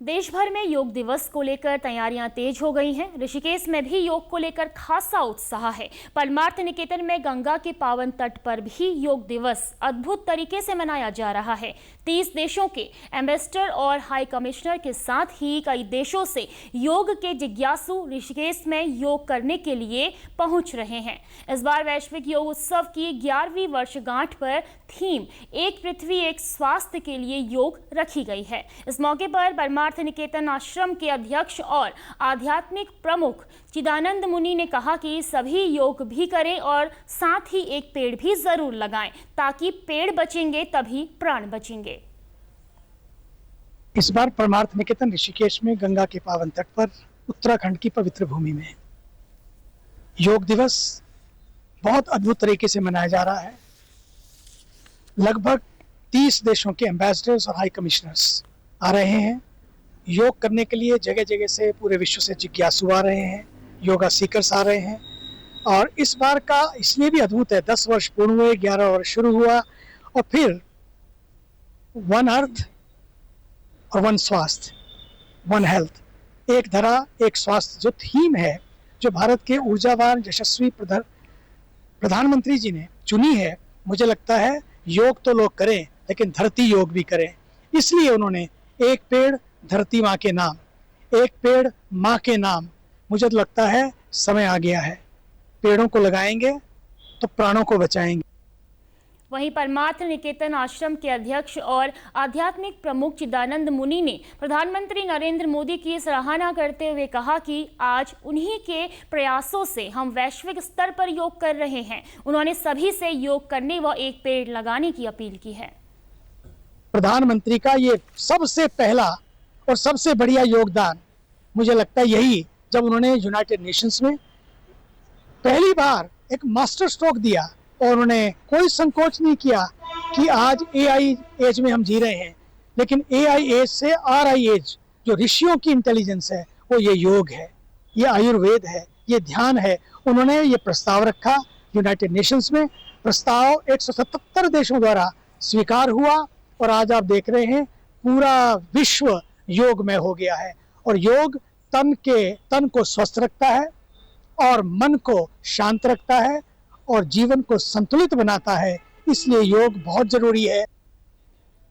देश भर में योग दिवस को लेकर तैयारियां तेज हो गई हैं। ऋषिकेश में भी योग को लेकर खासा उत्साह है। परमार्थ निकेतन में गंगा के पावन तट पर भी योग दिवस अद्भुत तरीके से मनाया जा रहा है। 30 देशों के एम्बेसडर और हाई कमिश्नर के साथ ही कई देशों से योग के जिज्ञासु ऋषिकेश में योग करने के लिए पहुंच रहे हैं। इस बार वैश्विक योग उत्सव की 11वीं वर्षगांठ पर थीम एक पृथ्वी एक स्वास्थ्य के लिए योग रखी गई है। इस मौके पर परमार्थ निकेतन आश्रम के अध्यक्ष और आध्यात्मिक प्रमुख चिदानंद मुनि ने कहा कि सभी योग भी करें और साथ ही एक पेड़ भी जरूर लगाएं, ताकि पेड़ बचेंगे तभी प्राण बचेंगे। इस बार परमार्थ निकेतन ऋषिकेश में गंगा के पावन तट पर उत्तराखंड की पवित्र भूमि में योग दिवस बहुत अद्भुत तरीके से मनाया जा रहा है। लगभग 30 देशों के एम्बेसडर्स और हाई कमिश्नर्स आ रहे हैं। योग करने के लिए जगह जगह से पूरे विश्व से जिज्ञासु आ रहे हैं, योगा सीकर्स आ रहे हैं। और इस बार का इसलिए भी अद्भुत है, 10 वर्ष पूर्ण हुए, 11 वर्ष शुरू हुआ और फिर वन अर्थ और वन स्वास्थ्य, वन हेल्थ, एक धरा एक स्वास्थ्य जो थीम है, जो भारत के ऊर्जावान यशस्वी प्रधानमंत्री जी ने चुनी है। मुझे लगता है योग तो लोग करें लेकिन धरती योग भी करें, इसलिए उन्होंने एक पेड़ धरती माँ के नाम, एक पेड़ माँ के नाम। मुझे तो लगता है समय आ गया है, पेड़ों को लगाएंगे तो प्राणों को बचाएंगे। वहीं परमार्थ निकेतन आश्रम के अध्यक्ष और आध्यात्मिक प्रमुख चिदानंद मुनि ने प्रधानमंत्री नरेंद्र मोदी की सराहना करते हुए कहा कि आज उन्हीं के प्रयासों से हम वैश्विक स्तर पर योग कर रहे हैं। उन्होंने सभी से योग करने व एक पेड़ लगाने की अपील की है। प्रधानमंत्री का ये सबसे पहला और सबसे बढ़िया योगदान मुझे लगता है यही, जब उन्होंने यूनाइटेड नेशंस में पहली बार एक मास्टर स्ट्रोक दिया और उन्होंने कोई संकोच नहीं किया कि आज AI एज में हम जी रहे हैं, लेकिन AI एज से RI एज, जो ऋषियों की इंटेलिजेंस है, वो ये योग है, ये आयुर्वेद है, ये ध्यान है। उन्होंने ये प्रस्ताव रखा यूनाइटेड नेशंस में, प्रस्ताव 177 देशों द्वारा स्वीकार हुआ और आज आप देख रहे हैं पूरा विश्व योगमय हो गया है। और योग तन को स्वस्थ रखता है और मन को शांत रखता है और जीवन को संतुलित बनाता है, इसलिए योग बहुत जरूरी है।